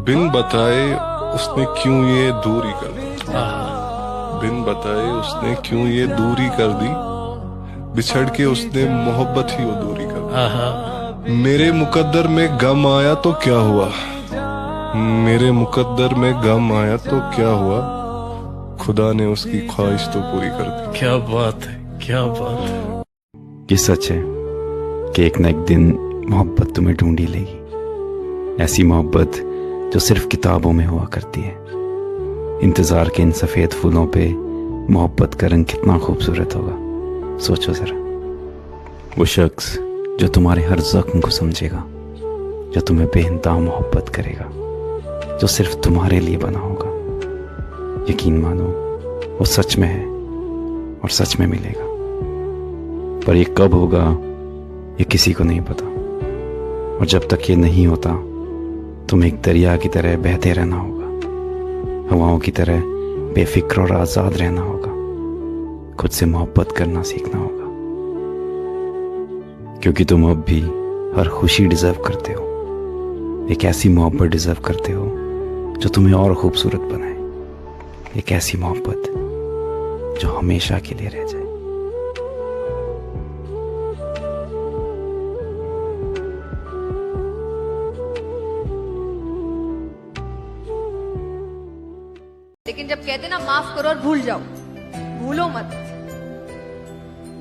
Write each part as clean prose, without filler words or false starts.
बिन बताए उसने क्यों ये दूरी कर दी, बिन बताए उसने क्यों ये दूरी कर दी, बिछड़ के उसने मोहब्बत ही अधूरी कर दी। मेरे मुकद्दर में गम आया तो क्या हुआ, मेरे मुकद्दर में गम आया तो क्या हुआ, खुदा ने उसकी ख्वाहिश तो पूरी कर दी। क्या बात है, क्या बात है। ये सच है कि एक न एक दिन मोहब्बत तुम्हें ढूंढ ही लेगी, ऐसी मोहब्बत जो सिर्फ किताबों में हुआ करती है। इंतजार के इन सफेद फूलों पे मोहब्बत का रंग कितना खूबसूरत होगा, सोचो जरा। वो शख्स जो तुम्हारे हर जख्म को समझेगा, जो तुम्हें बेइंतहा मोहब्बत करेगा, जो सिर्फ तुम्हारे लिए बना होगा। यकीन मानो वो सच में है और सच में मिलेगा, पर ये कब होगा ये किसी को नहीं पता। और जब तक ये नहीं होता तुम्हें एक दरिया की तरह बहते रहना होगा, हवाओं की तरह बेफिक्र और आजाद रहना होगा, खुद से मोहब्बत करना सीखना होगा। क्योंकि तुम अब भी हर खुशी डिजर्व करते हो, एक ऐसी मोहब्बत डिजर्व करते हो जो तुम्हें और खूबसूरत बनाए, एक ऐसी मोहब्बत जो हमेशा के लिए रह जाए। लेकिन जब कहते ना माफ करो और भूल जाओ, भूलो मत।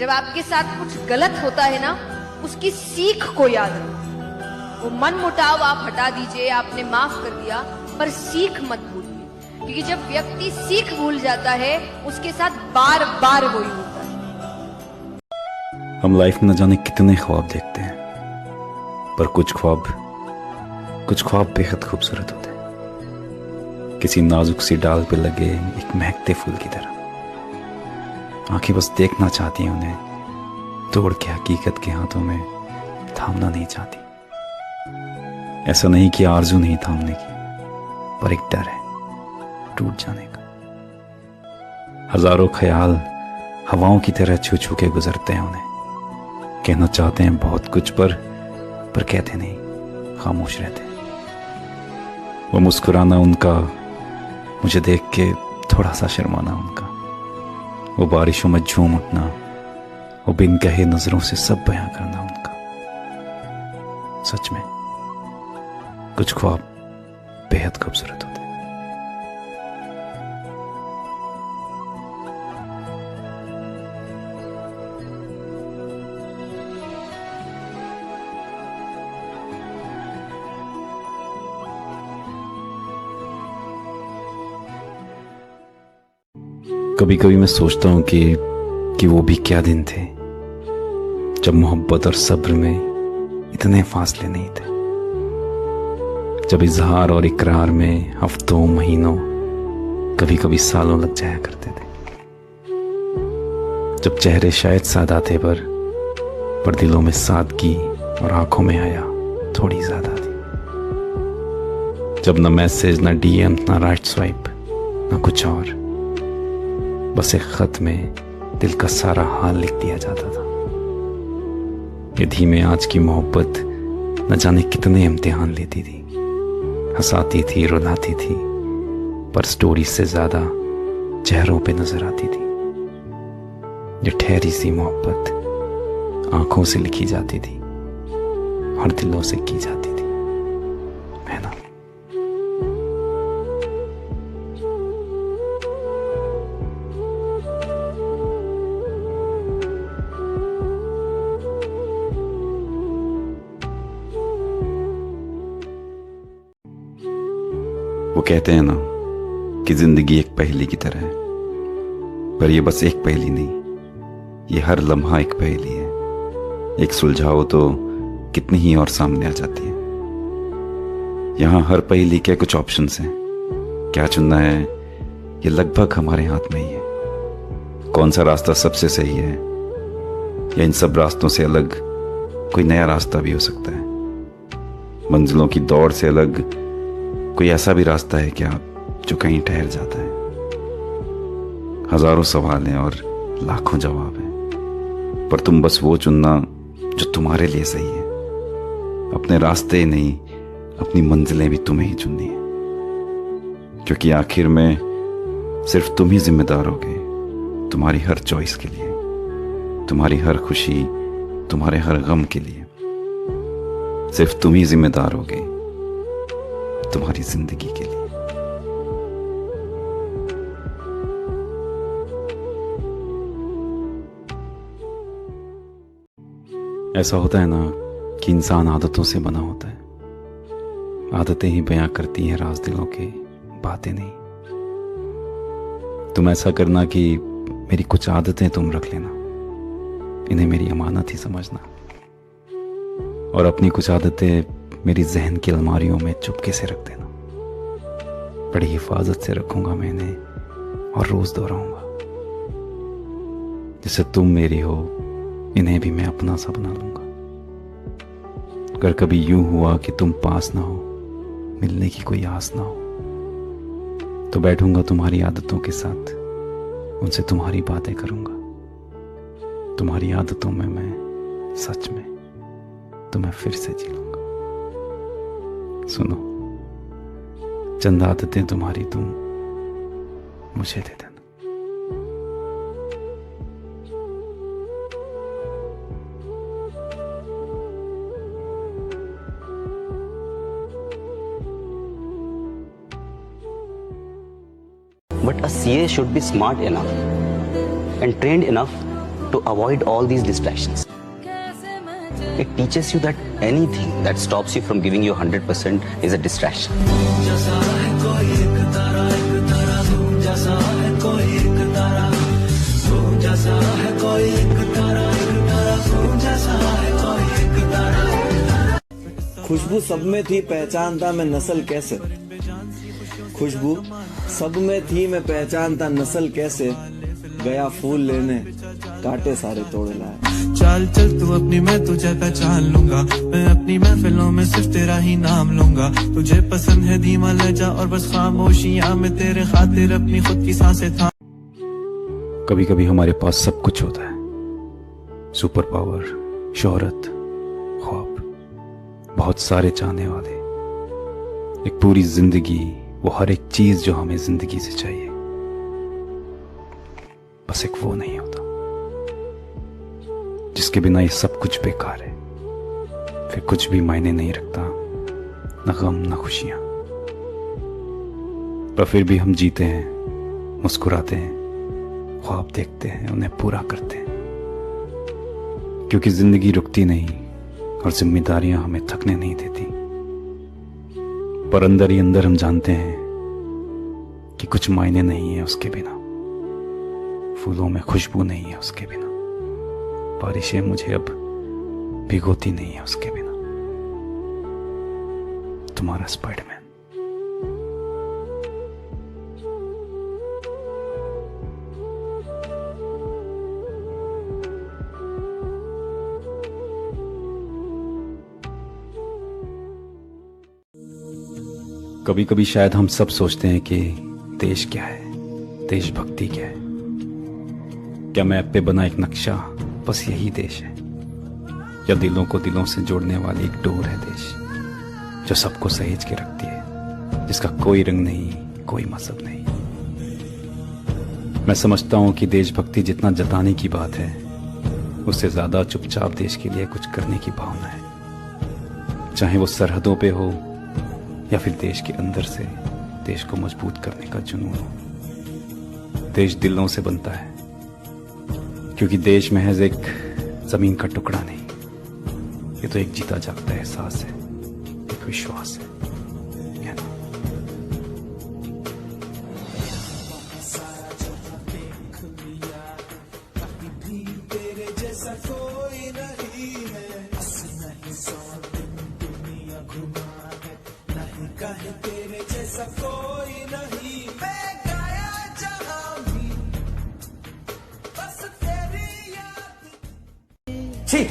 जब आपके साथ कुछ गलत होता है ना, उसकी सीख को याद रखो। वो मन मुटाव आप हटा दीजिए, आपने माफ कर दिया, पर सीख मत भूलिए। क्योंकि जब व्यक्ति सीख भूल जाता है, उसके साथ बार बार वही होता है। हम लाइफ में न जाने कितने ख्वाब देखते हैं, पर कुछ ख्वाब बेहद खूबसूरत होते हैं, किसी नाजुक सी डाल पे लगे एक महकते फूल की तरह। आंखें बस देखना चाहती हैं उन्हें, तोड़ के हकीकत के हाथों में थामना नहीं चाहती। ऐसा नहीं कि आरजू नहीं थामने की, पर एक डर है टूट जाने का। हजारों ख्याल हवाओं की तरह छू छू के गुजरते हैं उन्हें, कहना चाहते हैं बहुत कुछ पर कहते नहीं, खामोश रहते हैं। वो मुस्कुराना उनका, मुझे देख के थोड़ा सा शर्माना उनका, वो बारिशों में झूम उठना, वो बिन कहे नजरों से सब बयां करना उनका। सच में कुछ ख्वाब बेहद खूबसूरत होते हैं। कभी कभी मैं सोचता हूं कि वो भी क्या दिन थे जब मोहब्बत और सब्र में इतने फासले नहीं थे, जब इजहार और इकरार में हफ्तों महीनों कभी कभी सालों लग जाया करते थे, जब चेहरे शायद सादा थे पर दिलों में सादगी और आंखों में हया थोड़ी ज्यादा थी, जब न मैसेज न डीएम न राइट स्वाइप न कुछ और, बस एक खत में दिल का सारा हाल लिख दिया जाता था। ये धीमे आंच की मोहब्बत न जाने कितने इम्तिहान लेती थी, हंसाती थी, रुलाती थी, पर स्टोरी से ज्यादा चेहरों पे नजर आती थी। ये ठहरी सी मोहब्बत आंखों से लिखी जाती थी और दिलों से की जाती थी, है ना? वो कहते हैं ना कि जिंदगी एक पहेली की तरह है, पर ये बस एक पहेली नहीं, ये हर लम्हा एक पहेली है। एक सुलझाओ तो कितनी ही और सामने आ जाती है। यहाँ हर पहेली के कुछ ऑप्शंस हैं, क्या चुनना है ये लगभग हमारे हाथ में ही है। कौन सा रास्ता सबसे सही है, या इन सब रास्तों से अलग कोई नया रास्ता भी हो सकता है। मंजिलों की दौड़ से अलग कोई ऐसा भी रास्ता है क्या जो कहीं ठहर जाता है। हजारों सवाल हैं और लाखों जवाब हैं, पर तुम बस वो चुनना जो तुम्हारे लिए सही है। अपने रास्ते नहीं, अपनी मंजिलें भी तुम्हें ही चुननी है। क्योंकि आखिर में सिर्फ तुम ही जिम्मेदार होगे तुम्हारी हर चॉइस के लिए, तुम्हारी हर खुशी, तुम्हारे हर गम के लिए। सिर्फ तुम ही जिम्मेदार होगे तुम्हारी जिंदगी के लिए। ऐसा होता है ना कि इंसान आदतों से बना होता है। आदतें ही बयां करती हैं राज दिलों के, बातें नहीं। तुम ऐसा करना कि मेरी कुछ आदतें तुम रख लेना, इन्हें मेरी अमानत ही समझना, और अपनी कुछ आदतें मेरी जहन की अलमारियों में चुपके से रख देना। बड़ी हिफाजत से रखूंगा मैं इन्हें और रोज दोहराऊंगा। जैसे तुम मेरी हो, इन्हें भी मैं अपना सा बना लूंगा। अगर कभी यूं हुआ कि तुम पास ना हो, मिलने की कोई आस ना हो, तो बैठूंगा तुम्हारी आदतों के साथ, उनसे तुम्हारी बातें करूंगा। तुम्हारी आदतों में मैं सच में तुम्हें फिर से जी लूंगा। सुनो, चंद आदतें तुम्हारी तुम मुझे दे देना। But a CA should be smart enough and trained enough to avoid all these distractions. It teaches you that anything that stops you from giving you 100% is a distraction. खुशबू सब में थी, पहचानता मैं नस्ल कैसे। खुशबू सब में थी, मैं पहचानता नस्ल कैसे। गया फूल लेने, कांटे सारे तोड़ लाए। चल चल तू अपनी, मैं तुझे पहचान लूंगा। मैं अपनी महफिलों में सिर्फ तेरा ही नाम लूंगा। तुझे पसंद है धीमा लहजा और बस खामोशियां में तेरे खातिर अपनी खुद की सांसें था। कभी कभी हमारे पास सब कुछ होता है, सुपर पावर, शोहरत, ख्वाब, बहुत सारे चाहने वाले, एक पूरी जिंदगी, वो हर एक चीज जो हमें जिंदगी से चाहिए। बस एक वो नहीं होता जिसके बिना ये सब कुछ बेकार है, फिर कुछ भी मायने नहीं रखता, न गम न खुशियां। पर फिर भी हम जीते हैं, मुस्कुराते हैं, ख्वाब देखते हैं, उन्हें पूरा करते हैं, क्योंकि जिंदगी रुकती नहीं और जिम्मेदारियां हमें थकने नहीं देती। पर अंदर ही अंदर हम जानते हैं कि कुछ मायने नहीं है उसके बिना, फूलों में खुशबू नहीं है उसके बिना, बारिशें मुझे अब भिगोती नहीं है उसके बिना। तुम्हारा स्पाइडरमैन। कभी कभी शायद हम सब सोचते हैं कि देश क्या है, देशभक्ति क्या है। क्या मैप पे बना एक नक्शा बस यही देश है, या दिलों को दिलों से जोड़ने वाली एक डोर है देश, जो सबको सहेज के रखती है, जिसका कोई रंग नहीं, कोई मजहब नहीं। मैं समझता हूं कि देशभक्ति जितना जताने की बात है, उससे ज्यादा चुपचाप देश के लिए कुछ करने की भावना है। चाहे वो सरहदों पे हो या फिर देश के अंदर से देश को मजबूत करने का जुनून हो। देश दिलों से बनता है, क्योंकि देश महज एक जमीन का टुकड़ा नहीं, ये तो एक जीता जागता एहसास है, एक विश्वास है ना? छी,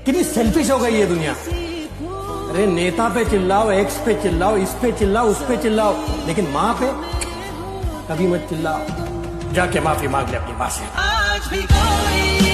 कितनी सेल्फिश हो गई ये दुनिया। अरे नेता पे चिल्लाओ, एक्स पे चिल्लाओ, इस पे चिल्लाओ, उस पे चिल्लाओ, लेकिन माँ पे कभी मत चिल्लाओ। जाके माफी मांग ले अपनी माँ से।